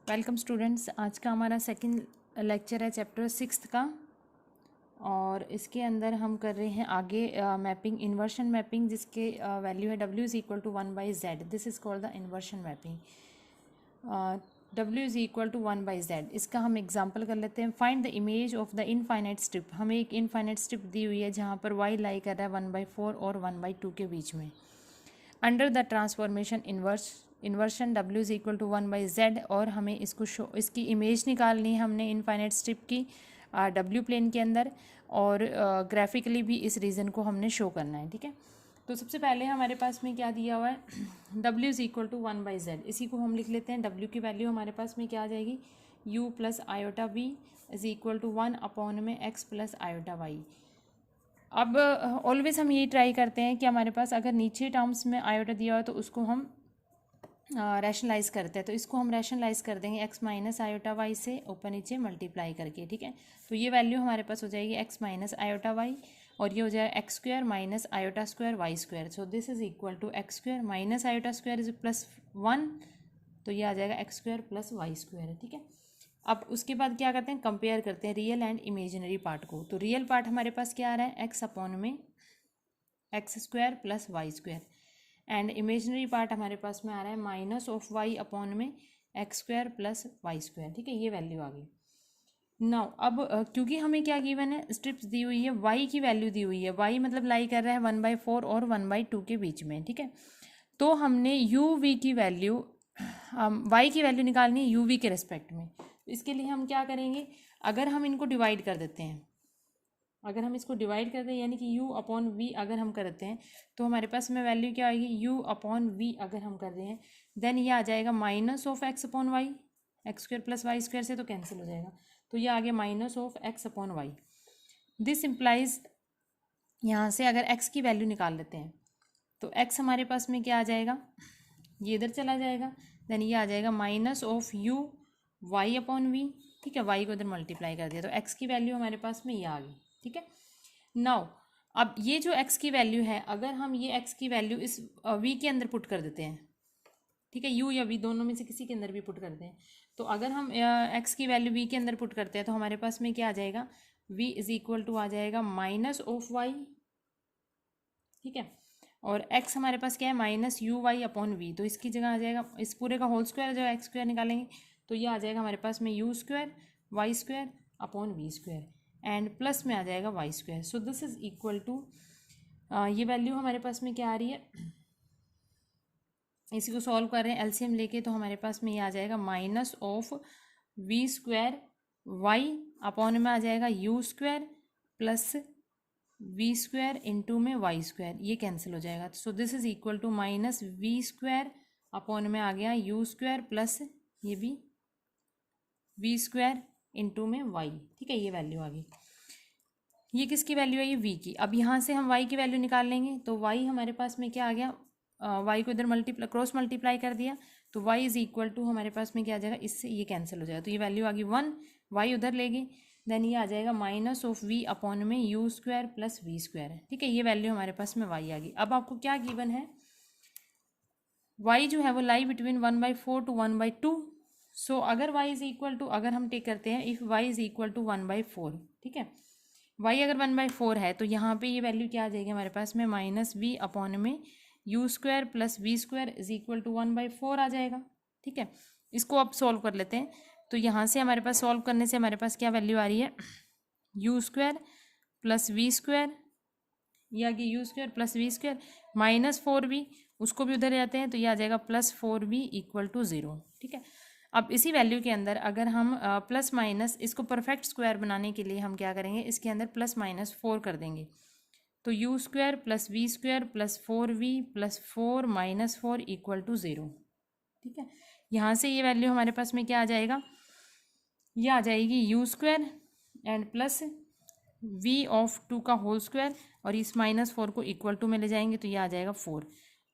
Welcome students. आज का हमारा सेकंड लेक्चर है चैप्टर 6 का और इसके अंदर हम कर रहे हैं आगे मैपिंग, इन्वर्शन मैपिंग, जिसके वैल्यू है w is equal to 1/z। This is called the inversion mapping. w is equal to 1/z। इसका हम एग्जांपल कर लेते हैं। Find the image of the infinite strip. हमें एक इनफाइनाइट स्ट्रिप दी हुई है जहाँ पर y लाई कर रहा है 1/4 और 1/2 के बीच में। Under the transformation inversion w is equal to 1/z और हमें इसको शो, इसकी इमेज निकालनी है हमने इनफाइनाइट स्ट्रिप की w प्लेन के अंदर, और ग्राफिकली भी इस रीजन को हमने शो करना है। ठीक है, तो सबसे पहले हमारे पास में क्या दिया हुआ है, w is equal to 1/z। इसी को हम लिख लेते हैं। w की वैल्यू हमारे पास में क्या आ जाएगी, u plus iota v is equal to 1/x plus iota y। अब ऑलवेज हम ये ट्राई करते हैं कि हमारे पास अगर नीचे टर्म्स में आयोटा दिया हो तो उसको हम रैशनलाइज करते हैं। तो इसको हम रैशनलाइज कर देंगे x माइनस आयोटा वाई से ऊपर नीचे मल्टीप्लाई करके। ठीक है, तो ये वैल्यू हमारे पास हो जाएगी x माइनस आयोटा वाई और ये हो जाएगा x square minus iota square y square. So this is equal to x square minus iota square is plus 1, तो ये आ जाएगा x square plus y square. ठीक है, अब उसके बाद क्या करते हैं, कंपेयर करते हैं रियल एंड इमेजिनरी पार्ट को। तो रियल पार्ट हमारे पास क्या आ रहा है, एक्स अपॉन में x square plus y square, and imaginary part हमारे पास में आ रहा है माइनस ऑफ वाई अपॉन में x square plus y square. ठीक है, ये वैल्यू आ गई। नाउ अब क्योंकि हमें क्या गिवन है, स्ट्रिप्स दी हुई है, वाई की वैल्यू दी हुई है। वाई मतलब लाई कर रहा है 1/4 और 1/2 के बीच में। ठीक है, तो हमने यू वी की वैल्यू, वाई की वैल्यू निकालनी है यू वी के रिस्पेक्ट में। तो इसके लिए हम क्या करेंगे, अगर हम इनको डिवाइड कर देते हैं, अगर हम इसको डिवाइड कर दें यानी कि u अपॉन वी अगर हम करते हैं तो हमारे पास में वैल्यू क्या आएगी, u अपॉन वी अगर हम कर रहे हैं देन ये आ जाएगा minus of x upon y, x square plus y square से तो कैंसिल हो जाएगा, तो ये आ गया minus of x upon y. This implies, यहाँ से अगर x की वैल्यू निकाल लेते हैं तो x हमारे पास में क्या आ जाएगा, ये इधर चला जाएगा, देन ये आ जाएगा minus of u y upon v. ठीक है, y को इधर मल्टीप्लाई कर दिया तो x की वैल्यू हमारे पास में ये आ गई। ठीक है, नाउ अब ये जो x की वैल्यू है, अगर हम ये x की वैल्यू इस v के अंदर पुट कर देते हैं, ठीक है, u या v दोनों में से किसी के अंदर भी पुट करते हैं, तो अगर हम x की वैल्यू v के अंदर पुट करते हैं तो हमारे पास में क्या आ जाएगा, v इज इक्वल टू आ जाएगा माइनस ऑफ y। ठीक है, और x हमारे पास क्या है, minus u y upon v, तो इसकी जगह आ जाएगा इस पूरे का होल स्क्वायर, जो एक्स स्क्वायर निकालेंगे तो ये आ जाएगा हमारे पास में you square y square upon v square, and plus में आ जाएगा y square. So this is equal to, ये वैल्यू हमारे पास में क्या आ रही है, इसी को सॉल्व कर रहे हैं एलसीएम लेके, तो हमारे पास में ये आ जाएगा minus of v square y upon में आ जाएगा you square plus we square into में वाई स्क्वायर, ये कैंसिल हो जाएगा। So this is equal to minus v square upon में आ गया यू स्क्वायर प्लस ये भी वी स्क्वायर इंटू में वाई। ठीक है, ये वैल्यू आ गई। ये किसकी वैल्यू है, ये वी की। अब यहाँ से हम वाई की वैल्यू निकाल लेंगे तो वाई हमारे पास में क्या आ गया, वाई को इधर मल्टीप्लाई क्रॉस मल्टीप्लाई कर दिया तो वाई इज इक्वल टू हमारे पास में क्या आ जाएगा, इससे ये कैंसिल हो जाएगा, तो ये वैल्यू आ गई 1, वाई उधर लेंगे देन ये आ जाएगा माइनस ऑफ वी अपॉन में you square plus we square है। ठीक है, ये वैल्यू हमारे पास में वाई आ गई। अब आपको क्या गिवन है, वाई जो है वो लाई बिटवीन 1/4 टू 1/2। सो अगर वाई इज इक्वल टू, अगर हम टेक करते हैं if y is equal to 1/4, ठीक है, वाई अगर 1/4 है तो यहाँ पे ये वैल्यू क्या आ जाएगी हमारे पास में, माइनस वी अपॉन में you square plus we square is equal to 1/4 आ जाएगा। ठीक है, इसको अब सॉल्व कर लेते हैं। तो यहाँ से हमारे पास सॉल्व करने से हमारे पास क्या वैल्यू आ रही है, you square plus we square, ये आ गया u square plus we square minus 4v, उसको भी उधर जाते हैं तो ये आ जाएगा प्लस 4v इक्वल टू 0। ठीक है, अब इसी वैल्यू के अंदर अगर हम प्लस माइनस इसको परफेक्ट स्क्वायर बनाने के लिए हम क्या करेंगे, इसके अंदर प्लस माइनस 4 कर देंगे, तो u square plus we square plus 4v plus 4 minus 4 equal to 0। ठीक है, यहाँ से ये वैल्यू हमारे पास में क्या आ जाएगा, ये आ जाएगी u square and plus v of 2 का होल स्क्वायर, और इस माइनस 4 को इक्वल टू में ले जाएंगे तो ये आ जाएगा 4।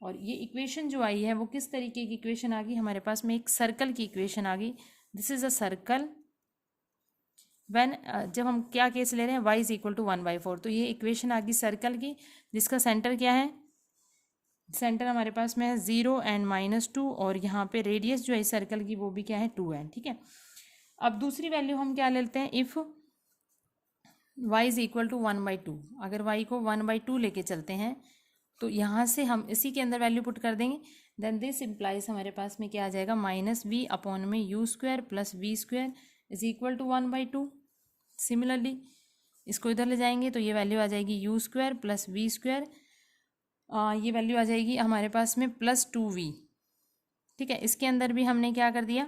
और ये इक्वेशन जो आई है वो किस तरीके की इक्वेशन आ गई, हमारे पास में एक सर्कल की इक्वेशन आ गई। This is a circle when, जब हम क्या केस ले रहे हैं, y इज इक्वल टू 1/4, तो ये इक्वेशन आ गई सर्कल की जिसका सेंटर क्या है सेंटर हमारे पास में है 0 एंड -2 और यहाँ पे रेडियस जो है सर्कल की वो भी क्या है 2 है, ठीक है। अब दूसरी वैल्यू हम क्या लेते हैं, if y is equal to 1/2, अगर y को 1/2 लेके चलते हैं तो यहाँ से हम इसी के अंदर वैल्यू पुट कर देंगे, देन दिस इम्प्लाइज हमारे पास में क्या आ जाएगा -v अपॉन में u² + v² is equal to 1/2। Similarly इसको इधर ले जाएंगे तो ये वैल्यू आ जाएगी u² + v², ये वैल्यू आ जाएगी हमारे पास में +2v, ठीक है। इसके अंदर भी हमने क्या कर दिया,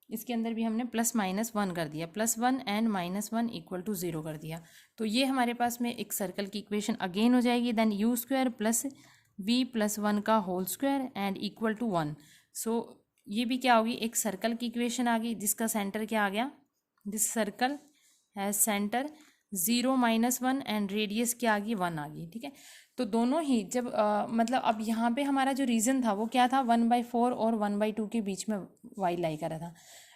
इसके अंदर भी हमने +-1 कर दिया, +1 एंड -1 इक्वल टू 0 कर दिया। तो ये हमारे पास में एक सर्कल की इक्वेशन अगेन हो जाएगी, देन u² + v + 1 का whole square and equal to 1। So ये भी क्या होगी, एक सर्कल की इक्वेशन आ गई जिसका सेंटर क्या आ गया, this circle has centre 0 -1 and radius क्या आ गई 1 आ गई, ठीक है। तो दोनों ही जब मतलब अब यहाँ पे हमारा जो रीजन था वो क्या था, 1/4 और 1/2 के बीच में वाई लाई करा था।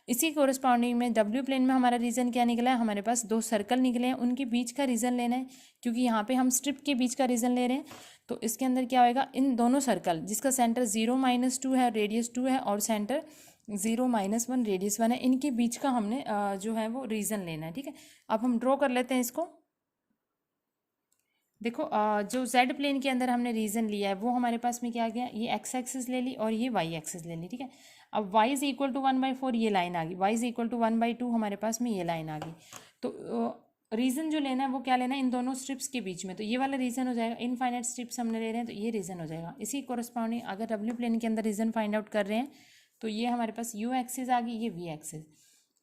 इसी कोरस्पॉन्डिंग में डब्ल्यू प्लेन में हमारा रीजन क्या निकला है, हमारे पास दो सर्कल निकले हैं, उनके बीच का रीजन लेना है, क्योंकि यहाँ पे हम स्ट्रिप के बीच का रीजन ले रहे हैं। तो इसके अंदर क्या होएगा, इन दोनों सर्कल जिसका सेंटर 0 -2 है, रेडियस 2 है, और सेंटर 0 -1 रेडियस 1 है, इनके बीच का हमने जो है वो रीजन लेना है, ठीक है। अब हम ड्रॉ कर लेते हैं इसको। देखो जो जेड प्लेन के अंदर हमने रीजन लिया है वो हमारे पास में क्या आ गया, ये एक्स एक्सिस ले ली और ये वाई एक्सिस ले ली, ठीक है। अब y इज इक्वल टू 1/4 ये लाइन आ गई, y इज इक्वल टू 1/2 हमारे पास में ये लाइन आ गई। तो रीजन जो लेना है वो क्या लेना है, इन दोनों स्ट्रिप्स के बीच में, तो ये वाला रीजन हो जाएगा। इनफाइनाइट स्ट्रिप्स हमने ले रहे हैं तो ये रीजन हो जाएगा। इसी कोरस्पॉन्डिंग अगर डब्ल्यू प्लेन के अंदर रीजन फाइंड आउट कर रहे हैं तो ये हमारे पास u एक्सिस आ गई, ये v एक्सिस।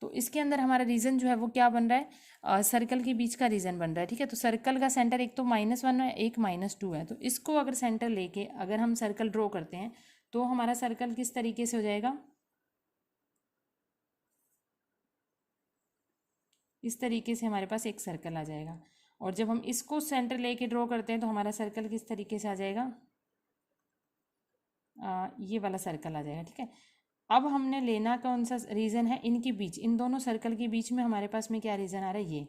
तो इसके अंदर हमारा रीजन जो है वो क्या बन रहा है, सर्कल के बीच का रीजन बन रहा है, ठीक है। तो सर्कल का सेंटर एक तो -1 है, एक -2 है। तो इसको अगर सेंटर लेके अगर हम सर्कल ड्रॉ करते हैं तो हमारा सर्कल किस तरीके से हो जाएगा, इस तरीके से हमारे पास एक सर्कल आ जाएगा। और जब हम इसको सेंटर लेके ड्रॉ करते हैं तो हमारा सर्कल किस तरीके से आ जाएगा, ये वाला सर्कल आ जाएगा, ठीक है। अब हमने लेना कौन सा रीजन है, इनके बीच, इन दोनों सर्कल के बीच में हमारे पास में क्या रीजन आ रहा है, ये।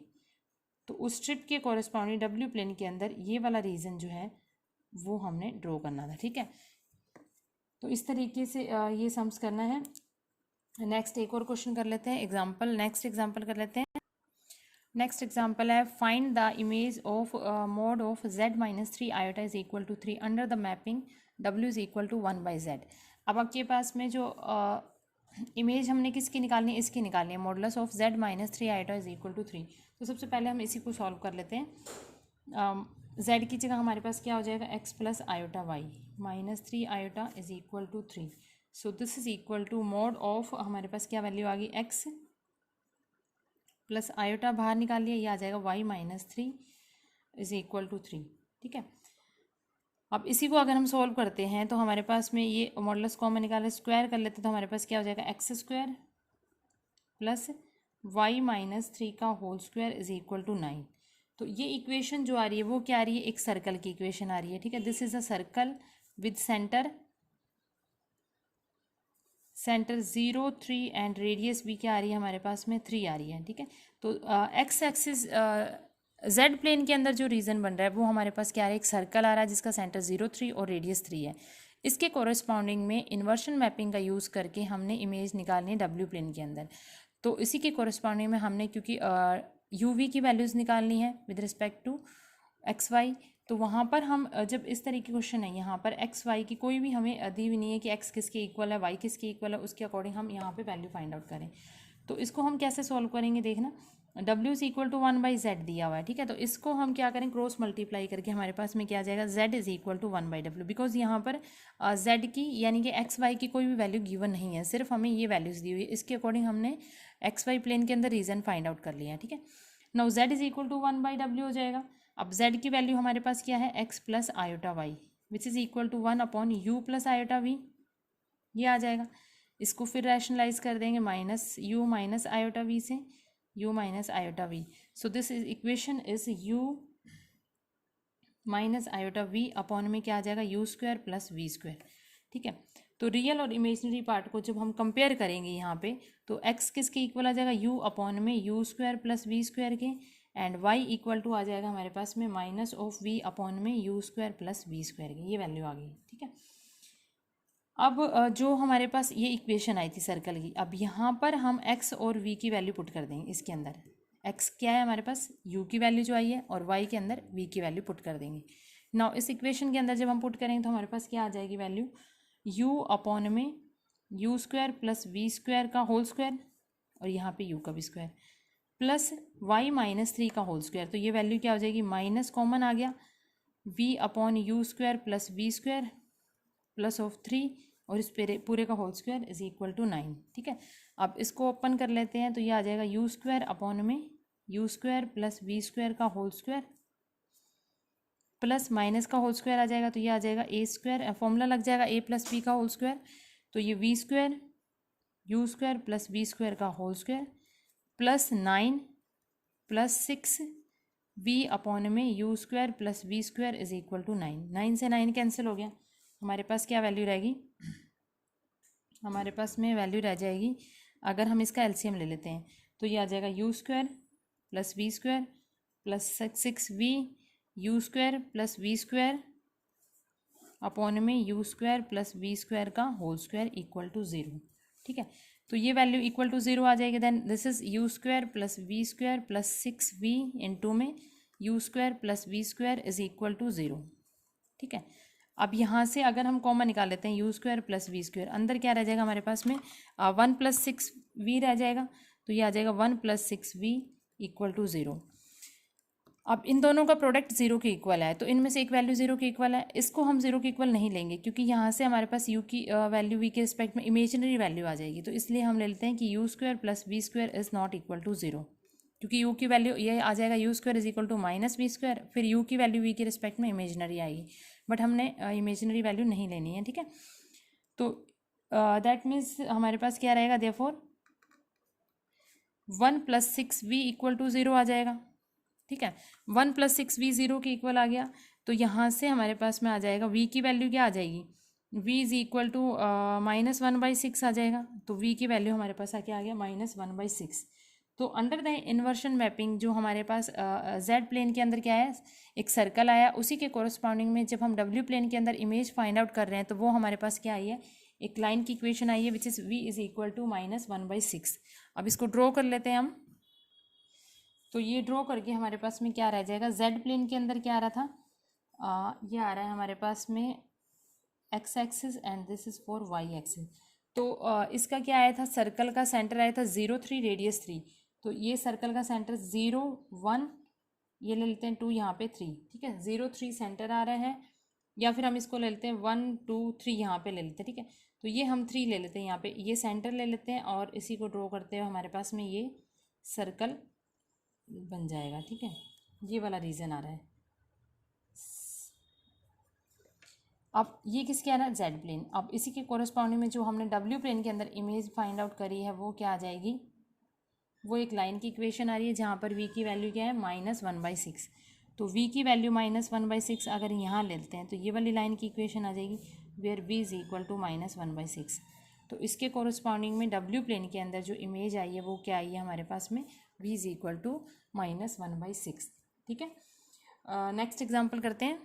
तो उस स्ट्रिप के कॉरेस्पॉन्डिंग डब्ल्यू प्लेन के अंदर ये वाला रीजन जो है वो हमने ड्रॉ करना था, ठीक है। तो इस तरीके से ये सम्स करना है। नेक्स्ट एक और क्वेश्चन कर लेते हैं, एग्जाम्पल, नेक्स्ट एग्जाम्पल कर लेते हैं। नेक्स्ट एग्जाम्पल है, find the image of mod of z - 3 iota is equal to 3 under the mapping w is equal to 1/z। अब आपके पास में जो इमेज हमने किसकी निकालनी है, इसकी निकालनी है, modulus of z - 3 iota is equal to 3। तो सबसे पहले हम इसी को सॉल्व कर लेते हैं। z की जगह हमारे पास क्या हो जाएगा, x + iota y -3 iota is equal to 3। So this is equal to mod of, हमारे पास क्या वैल्यू आ गई, x प्लस आयोटा बाहर निकाल लिया, ये आ जाएगा y - 3 इज इक्वल टू 3, ठीक है। अब इसी को अगर हम सॉल्व करते हैं तो हमारे पास में ये मॉडुलस कॉमन निकाले, स्क्वायर कर लेते हैं तो हमारे पास क्या हो जाएगा, x² प्लस y - 3 का whole square is equal to 9। तो ये इक्वेशन जो आ रही है वो क्या आ रही है, एक सर्कल की इक्वेशन आ रही है, ठीक है। This is a circle with centre 0 3 and radius भी क्या आ रही है हमारे पास में 3 आ रही है, ठीक है। तो एक्स एक्सिस जेड प्लेन के अंदर जो रीजन बन रहा है वो हमारे पास क्या है, एक सर्कल आ रहा है जिसका सेंटर 0 3 और रेडियस 3 है। इसके कोरस्पॉन्डिंग में इन्वर्शन मैपिंग का यूज़ करके हमने इमेज निकालनी है डब्ल्यू प्लेन के अंदर। तो इसी के कोरस्पॉन्डिंग में हमने, क्योंकि यू वी की वैल्यूज़ निकालनी है with respect to x y, तो वहाँ पर हम जब इस तरीके की क्वेश्चन है, यहाँ पर एक्स वाई की कोई भी हमें दी हुई नहीं है कि एक्स किसके इक्वल है, वाई किसके इक्वल है, उसके अकॉर्डिंग हम यहाँ पे वैल्यू फाइंड आउट करें। तो इसको हम कैसे सॉल्व करेंगे, देखना, w is equal to 1/z दिया हुआ है, ठीक है। तो इसको हम क्या करें, क्रॉस मल्टीप्लाई करके हमारे पास में क्या आ जाएगा, z is equal to 1/w, because यहाँ पर z की यानी कि एक्स वाई की कोई भी वैल्यू गिवन नहीं है, सिर्फ हमें ये वैल्यूज़ दी हुई है। इसके अकॉर्डिंग हमने एक्स वाई प्लेन के अंदर रीजन फाइंड आउट कर लिया है, ठीक है। Now z is equal to 1/w हो जाएगा। अब z की वैल्यू हमारे पास क्या है, x plus iota y which is equal to 1 upon u plus iota v, ये आ जाएगा। इसको फिर रैशनलाइज कर देंगे -u माइनस आयोटा v से, u minus iota v। So this is equation is u minus iota v upon में क्या आ जाएगा, u² प्लस v², ठीक है। तो रियल और इमेजनरी पार्ट को जब हम कंपेयर करेंगे यहाँ पे, तो x किसके इक्वल आ जाएगा, u अपॉन में u² प्लस v² के, एंड y इक्वल टू आ जाएगा हमारे पास में माइनस ऑफ v अपॉन में u² प्लस v² की, ये वैल्यू आ गई, ठीक है। अब जो हमारे पास ये इक्वेशन आई थी सर्कल की, अब यहाँ पर हम x और v की वैल्यू पुट कर देंगे इसके अंदर। x क्या है हमारे पास, u की वैल्यू जो आई है, और y के अंदर v की वैल्यू पुट कर देंगे। नाउ इस इक्वेशन के अंदर जब हम पुट करेंगे तो हमारे पास क्या आ जाएगी वैल्यू, u अपॉन में you square plus we square का होल स्क्वायर, और यहाँ पे u का भी स्क्वायर, प्लस y माइनस 3 का होल स्क्वायर। तो ये वैल्यू क्या हो जाएगी, माइनस कॉमन आ गया, v upon u square plus we square plus of 3 और इस पूरे का whole square is equal to 9। ठीक है, अब इसको ओपन कर लेते हैं तो ये आ जाएगा यू स्क्वायर अपॉन में you square plus we square का होल स्क्वायर प्लस माइनस का होल स्क्वायर आ जाएगा, तो ये आ जाएगा ए स्क्वायर, फॉर्मूला लग जाएगा ए प्लस बी का होल स्क्वायर, तो ये V square U square plus we square का whole square plus 9 plus 6 V upon में you square plus we square is equal to 9। 9 से 9 कैंसिल हो गया, हमारे पास क्या वैल्यू रहेगी, हमारे पास में वैल्यू रह जाएगी, अगर हम इसका एलसीएम ले लेते हैं तो ये आ जाएगा you square plus we square plus 6 V U square plus we square upon में you square plus we square का होल स्क्वायर इक्वल टू 0। ठीक है, तो ये वैल्यू इक्वल टू 0 आ जाएगी। Then this is U square plus we square plus 6 V into में you square plus we square is equal to 0। ठीक है, अब यहाँ से अगर हम कॉमन निकाल लेते हैं u square plus we square, अंदर क्या रह जाएगा हमारे पास में 1 प्लस 6 वी रह जाएगा, तो ये आ जाएगा 1 प्लस 6 वी इक्वल टू 0। अब इन दोनों का प्रोडक्ट 0 के इक्वल है, तो इनमें से एक वैल्यू 0 के इक्वल है, इसको हम 0 के इक्वल नहीं लेंगे क्योंकि यहाँ से हमारे पास u की वैल्यू v के रिस्पेक्ट में इमेजिनरी वैल्यू आ जाएगी, तो इसलिए हम ले लेते हैं कि u square plus we square is not equal to 0, क्योंकि u की वैल्यू ये आ जाएगा you square is equal to minus v square, फिर u की वैल्यू v के रिस्पेक्ट में इमेजिनरी आएगी, बट हमने इमेजिनरी वैल्यू नहीं लेनी है। ठीक है, तो दैट मीन्स हमारे पास क्या रहेगा, therefore 1 plus 6 v equal to 0 आ जाएगा। ठीक है, 1 प्लस 6 वी 0 के इक्वल आ गया, तो यहाँ से हमारे पास में आ जाएगा v की वैल्यू क्या आ जाएगी, v इज इक्वल टू -1/6 आ जाएगा, तो v की वैल्यू हमारे पास आके आ गया -1/6। तो अंडर द इन्वर्शन मैपिंग जो हमारे पास जेड प्लेन के अंदर क्या है, एक सर्कल आया, उसी के कोरस्पॉन्डिंग में जब हम डब्ल्यू प्लेन के अंदर इमेज फाइंड आउट कर रहे हैं तो वो हमारे पास क्या आई है, एक लाइन की इक्वेशन आई है which is v is equal to -1/6। अब इसको ड्रॉ कर लेते हैं हम, तो ये ड्रॉ करके हमारे पास में क्या रह जाएगा, जेड प्लेन के अंदर क्या आ रहा था, ये आ रहा है हमारे पास में x axis and this is for y axis. तो इसका क्या आया था, सर्कल का सेंटर आया था 0 3 रेडियस 3, तो ये सर्कल का सेंटर 0 1 ये ले लेते हैं 2 यहाँ पे 3। ठीक है, 0 3 सेंटर आ रहा है, या फिर हम इसको ले लेते हैं 1 2 3 यहाँ पे ले लेते हैं। ठीक है, तो ये हम 3 ले लेते हैं, यहाँ पे ये सेंटर ले लेते हैं और इसी को ड्रॉ करते हुए हमारे पास में ये सर्कल बन जाएगा। ठीक है, ये वाला रीजन आ रहा है। अब ये किसके आ रहा है, जेड प्लेन। अब इसी के कोरस्पॉन्डिंग में जो हमने डब्ल्यू प्लेन के अंदर इमेज फाइंड आउट करी है वो क्या आ जाएगी, वो एक लाइन की इक्वेशन आ रही है जहाँ पर v की वैल्यू क्या है -1/6। तो v की वैल्यू -1/6 अगर यहाँ लेते हैं तो ये वाली लाइन की इक्वेशन आ जाएगी where v is equal to -1/6। तो इसके कोरस्पॉन्डिंग में डब्ल्यू प्लेन के अंदर जो इमेज आई है वो क्या आई है हमारे पास में, v इज इक्वल टू -1/6। ठीक है, नेक्स्ट एग्जाम्पल करते हैं।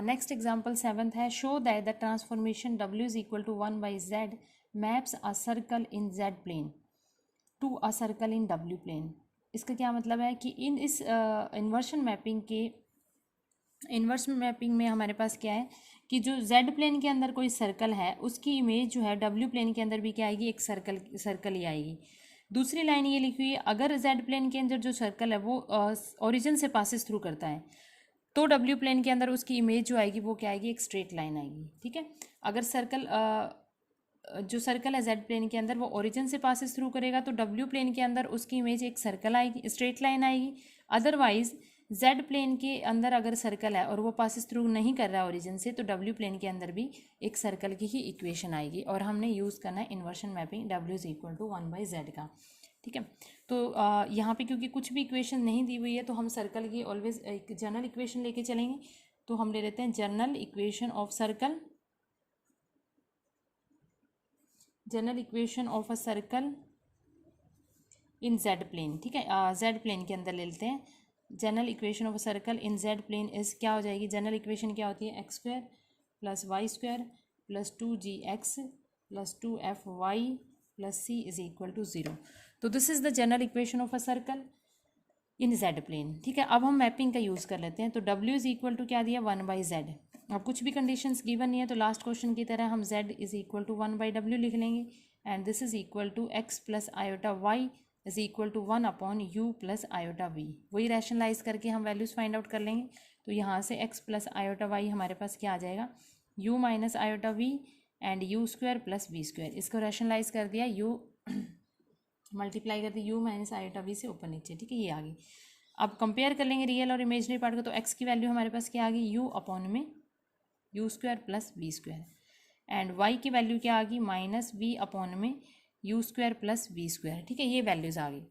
नेक्स्ट एग्जाम्पल 7th है, show that the transformation w is equal to 1/z maps a circle in z plane to a circle in w plane. इसका क्या मतलब है कि इन इस इन्वर्शन मैपिंग में हमारे पास क्या है कि जो z प्लेन के अंदर कोई सर्कल है उसकी इमेज जो है w प्लेन के अंदर भी क्या आएगी, एक सर्कल ही आएगी। दूसरी लाइन ये लिखी हुई है, अगर z प्लेन के अंदर जो सर्कल है वो ओरिजिन से पासिस थ्रू करता है तो w प्लेन के अंदर उसकी इमेज जो आएगी वो क्या आएगी, एक स्ट्रेट लाइन आएगी। ठीक है, अगर जो सर्कल है जेड प्लेन के अंदर वो ओरिजिन से पासिस थ्रू करेगा तो डब्ल्यू प्लेन के अंदर उसकी इमेज एक सर्कल आएगी, स्ट्रेट लाइन आएगी। अदरवाइज जेड प्लेन के अंदर अगर सर्कल है और वो पासिस थ्रू नहीं कर रहा है ओरिजिन से तो डब्ल्यू प्लेन के अंदर भी एक सर्कल की ही इक्वेशन आएगी और हमने यूज़ करना है inversion mapping w is equal to 1/z का। ठीक है, तो यहाँ पे क्योंकि कुछ भी इक्वेशन नहीं दी हुई है तो हम सर्कल की ऑलवेज एक जनरल इक्वेशन लेके चलेंगे। तो हम ले लेते हैं general equation of circle, general equation of a circle in z plane. ठीक है, जेड प्लेन के अंदर ले लेते हैं general equation of a circle in z plane is क्या हो जाएगी, जनरल इक्वेशन क्या होती है, x² + y² plus 2gx plus 2fy plus c is equal to 0। तो this is the general equation of a circle in z plane. ठीक है, अब हम मैपिंग का यूज़ कर लेते हैं। तो w इज इक्वल टू क्या दिया, 1/z। अब कुछ भी कंडीशंस गिवन नहीं है तो लास्ट क्वेश्चन की तरह हम z is equal to 1/w लिख लेंगे and this is equal to x plus iota y is equal to 1/u plus iota v। वही रैशनलाइज करके हम वैल्यूज़ फाइंड आउट कर लेंगे। तो यहाँ से x प्लस आयोटा वाई हमारे पास क्या आ जाएगा, u minus iota v and u square plus v square. इसको रैशनलाइज कर दिया, u मल्टीप्लाई कर दी u माइनस आयोटा v से ऊपर नीचे। ठीक है, ये आ गई। अब कंपेयर कर लेंगे रियल और इमेजनरी पार्ट को। तो x की वैल्यू हमारे पास क्या आ गई, u अपॉन में u square plus v square and y की वैल्यू क्या आ गई, माइनस v अपॉन में u square plus v square. ठीक है, ये वैल्यूज़ आ गई।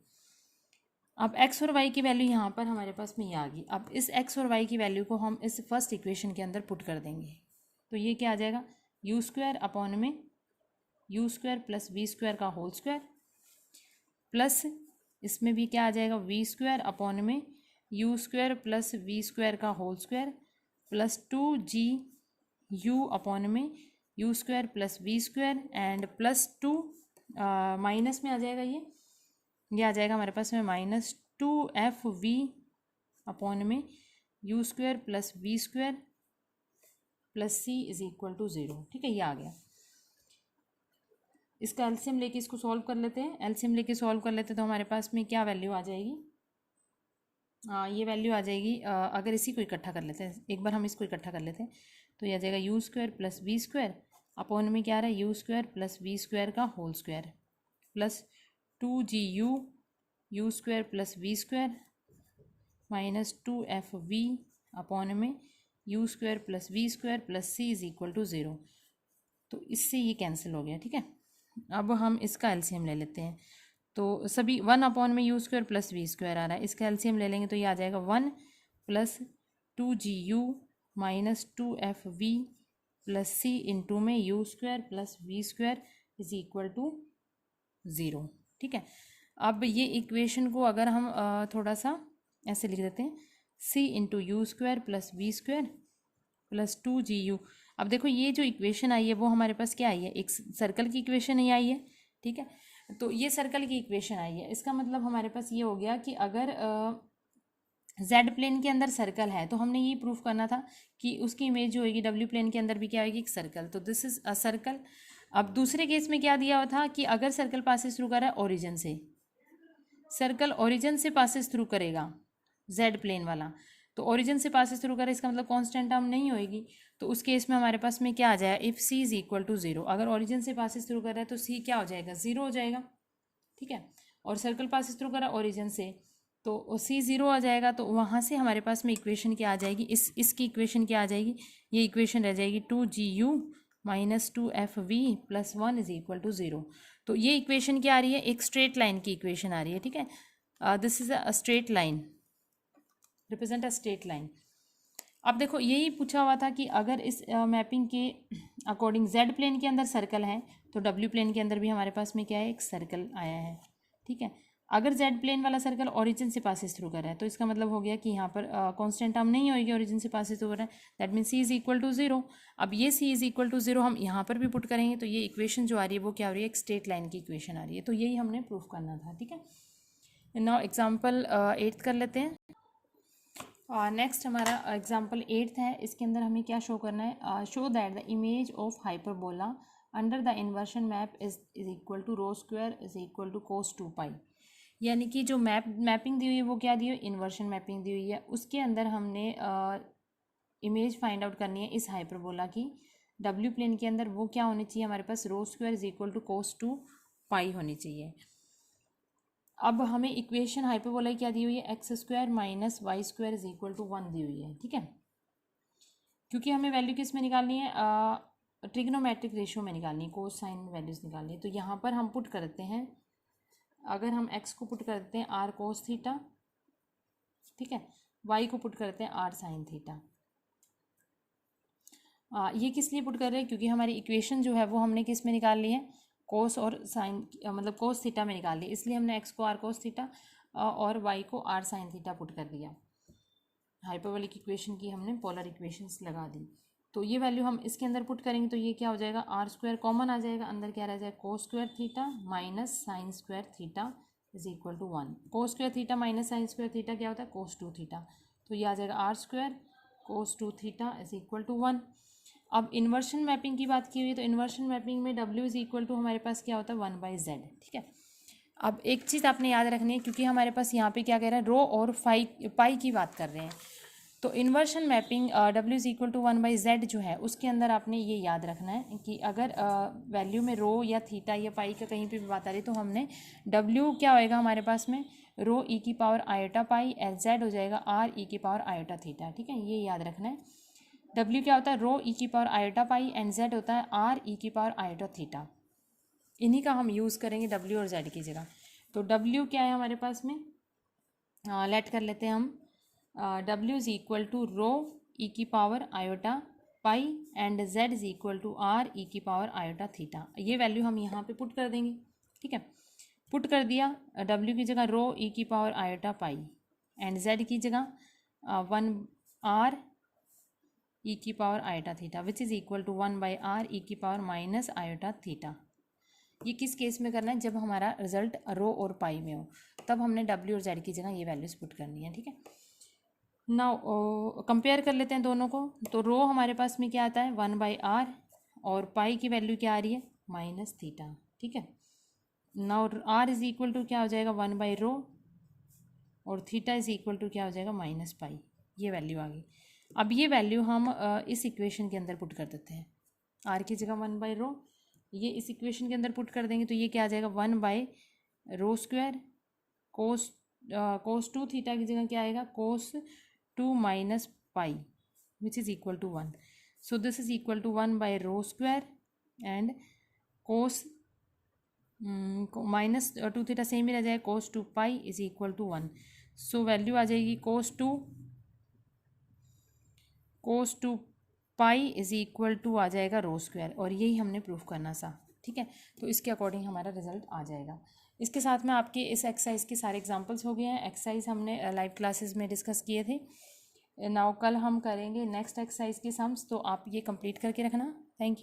अब x और y की वैल्यू यहाँ पर हमारे पास में ये आ गई। अब इस x और y की वैल्यू को हम इस फर्स्ट इक्वेशन के अंदर पुट कर देंगे। तो ये क्या आ जाएगा, u स्क्वायर अपॉन में u square plus v square का होल स्क्वायर प्लस इसमें भी क्या आ जाएगा, वी स्क्वायर अपॉन में you square plus we square का whole square plus 2g upon में you square plus we square and plus 2 minus में आ जाएगा, ये आ जाएगा हमारे पास में माइनस 2f(v) अपॉन में you square plus we square plus c is equal to 0। ठीक है, ये आ गया। इसका एलसीएम लेके इसको सॉल्व कर लेते हैं। एलसीएम लेके सॉल्व कर लेते हैं तो हमारे पास में क्या वैल्यू आ जाएगी, ये वैल्यू आ जाएगी। अगर इसी को इकट्ठा कर लेते हैं, एक बार हम इसको इकट्ठा कर लेते हैं तो ये आ जाएगा you square plus we square upon में क्या आ रहा है, you square plus we square का whole square plus 2gu U square plus we square minus 2f(v) upon में you square plus we square plus c is equal to 0। तो इससे ये कैंसिल हो गया। ठीक है, अब हम इसका एलसीएम ले लेते हैं। तो सभी 1 अपॉन में you square plus we square आ रहा है, इसका एलसीएम ले लेंगे तो ये आ जाएगा 1 plus 2gu minus 2f(v) plus c into में you square plus we square is equal to 0। ठीक है, अब ये इक्वेशन को अगर हम थोड़ा सा ऐसे लिख देते हैं, c into u square plus we square plus 2gu। अब देखो ये जो इक्वेशन आई है वो हमारे पास क्या आई है, एक सर्कल की इक्वेशन ही आई है। ठीक है, तो ये सर्कल की इक्वेशन आई है, इसका मतलब हमारे पास ये हो गया कि अगर जेड प्लेन के अंदर सर्कल है तो हमने ये प्रूफ करना था कि उसकी इमेज जो होगी डब्ल्यू प्लेन के अंदर भी क्या होगी, एक सर्कल। तो दिस इज अ सर्कल। अब दूसरे केस में क्या दिया हुआ था कि अगर सर्कल पासेस थ्रू कर रहा है ओरिजिन से, सर्कल ओरिजिन से पासेस थ्रू करेगा जेड प्लेन वाला, तो ओरिजिन से पासेस थ्रू करे इसका मतलब कांस्टेंट टर्म नहीं होएगी। तो उस केस में हमारे पास में क्या आ जाएगा, if c is equal to 0। अगर ओरिजिन से पासेस थ्रू कर रहा है तो c क्या हो जाएगा, 0 हो जाएगा। ठीक है, और सर्कल पासेस थ्रू कर रहा है ओरिजिन से तो c 0 आ जाएगा। तो वहाँ से हमारे पास में इक्वेशन क्या आ जाएगी, इसकी इक्वेशन क्या आ जाएगी, ये इक्वेशन रह जाएगी 2gu minus 2f(v) plus 1 is equal to 0। तो ये इक्वेशन क्या आ रही है, एक स्ट्रेट लाइन की इक्वेशन आ रही है। ठीक है, this is a straight line, represent a straight line. अब देखो यही पूछा हुआ था कि अगर इस मैपिंग के अकॉर्डिंग जेड प्लेन के अंदर सर्कल है तो डब्ल्यू प्लेन के अंदर भी हमारे पास में क्या है, एक सर्कल आया है। ठीक है, अगर जेड प्लेन वाला सर्कल ओरिजिन से पासेस थ्रू कर रहा है तो इसका मतलब हो गया कि यहाँ पर कांस्टेंट टर्म नहीं होगी, ओरिजिन से पासेस थ्रू कर रहा है, that mean c is equal to 0। अब ये c इज इक्वल टू 0 हम यहाँ पर भी पुट करेंगे तो ये इक्वेशन जो आ रही है वो क्या हो रही है, एक स्ट्रेट लाइन की इक्वेशन आ रही है। तो यही हमने प्रूफ करना था। ठीक है, नाउ एग्जाम्पल 8 कर लेते हैं। नेक्स्ट हमारा एग्जाम्पल 8 है। इसके अंदर हमें क्या शो करना है, show that the image of hyperbola under the inversion map is equal to rho square is equal to cos 2π। यानी कि जो मैपिंग दी हुई है वो क्या दी हुई है, इन्वर्शन मैपिंग दी हुई है। उसके अंदर हमने इमेज फाइंड आउट करनी है इस हाइपरबोला की। डब्ल्यू प्लेन के अंदर वो क्या होनी चाहिए हमारे पास, rho square is equal to cos 2π होनी चाहिए। अब हमें इक्वेशन हाइपरबोला क्या दी हुई है, x square minus y square is equal to 1 दी हुई है। ठीक है, क्योंकि हमें वैल्यू किस में निकालनी है, ट्रिग्नोमेट्रिक रेशियो में निकालनी है, कोस साइन वैल्यूज निकालनी है। तो यहाँ पर हम पुट करते हैं, अगर हम एक्स को पुट करते हैं आर कोस थीटा, ठीक है, वाई को पुट करते हैं आर साइन थीटा। ये किस लिए पुट कर रहे हैं, क्योंकि हमारी इक्वेशन जो है वो हमने किस में निकाल ली है, कोस और साइन, मतलब कोस थीटा में निकाल ली। इसलिए हमने एक्स को आर कोस थीटा और वाई को आर साइन थीटा पुट कर दिया। हाइपरबोलिक इक्वेशन की हमने पोलर इक्वेशंस लगा दी। तो ये वैल्यू हम इसके अंदर पुट करेंगे तो ये क्या हो जाएगा, आर स्क्वायर कॉमन आ जाएगा, अंदर क्या रह जाएगा cos square theta minus sine square theta is equal to 1। Cos square theta minus sine square theta क्या होता है, कोस 2 थीटा। तो ये आ जाएगा r square cos 2 theta is equal to 1। अब इन्वर्शन मैपिंग की बात की हुई है तो इन्वर्शन मैपिंग में डब्ल्यू इज इक्वल टू हमारे पास क्या होता है 1/z, ठीक है। अब एक चीज़ आपने याद रखनी है, क्योंकि हमारे पास यहाँ पे क्या कह रहे हैं, रो और पाई की बात कर रहे हैं। तो इन्वर्शन मैपिंग डब्ल्यू इज इक्वल टू 1/z जो है उसके अंदर आपने ये याद रखना है कि अगर वैल्यू में रो या थीटा या पाई का कहीं पे भी बात आ रही है तो हमने डब्ल्यू क्या होएगा हमारे पास में रो ई की power iota pi L Z हो जाएगा आर ई की पावर आयोटा थीटा, ठीक है। ये याद रखना है, डब्ल्यू क्या होता है रो ई की power iota pi and Z होता है आर ई की पावर आयोटा थीटा। इन्हीं का हम यूज़ करेंगे डब्ल्यू और जेड की जगह। तो डब्ल्यू क्या है हमारे पास में, लेट कर लेते हैं हम, डब्ल्यू is equal to rho e की power iota pi and z is equal to r e की पावर आयोटा थीटा। ये वैल्यू हम यहाँ पे पुट कर देंगे, ठीक है। पुट कर दिया, डब्ल्यू की जगह रो ई की power iota pi and z की जगह 1 आर ई की power iota theta which is equal to 1/r e की पावर माइनस आयोटा थीटा। ये किस केस में करना है, जब हमारा रिजल्ट रो और पाई में हो, तब हमने डब्ल्यू और जेड की जगह ये वैल्यूज पुट करनी है, ठीक है। नाउ कंपेयर कर लेते हैं दोनों को। तो रो हमारे पास में क्या आता है 1/r और पाई की वैल्यू क्या आ रही है माइनस थीटा, ठीक है। Now r is equal to क्या हो जाएगा 1/रो और थीटा इज इक्वल टू क्या हो जाएगा माइनस पाई। ये वैल्यू आ गई। अब ये वैल्यू हम इस इक्वेशन के अंदर पुट कर देते हैं, r की जगह 1/रो, ये इस इक्वेशन के अंदर पुट कर देंगे तो ये क्या आ जाएगा 1/रो स्क्वायर कोस 2 थीटा की जगह क्या आएगा cos 2 minus pi which is equal to 1। So this is equal to 1/रो square and cos minus 2 theta same ही रह जाएगा cos 2 pi is equal to 1। So value आ जाएगी cos two pi is equal to आ जाएगा rho square, और यही हमने प्रूफ करना था, ठीक है। तो इसके अकॉर्डिंग हमारा रिजल्ट आ जाएगा। इसके साथ में आपके इस एक्सरसाइज के सारे एग्जांपल्स हो गए हैं। एक्सरसाइज हमने लाइव क्लासेस में डिस्कस किए थे। नाउ कल हम करेंगे नेक्स्ट एक्सरसाइज के सम्स, तो आप ये कंप्लीट करके रखना। Thank you.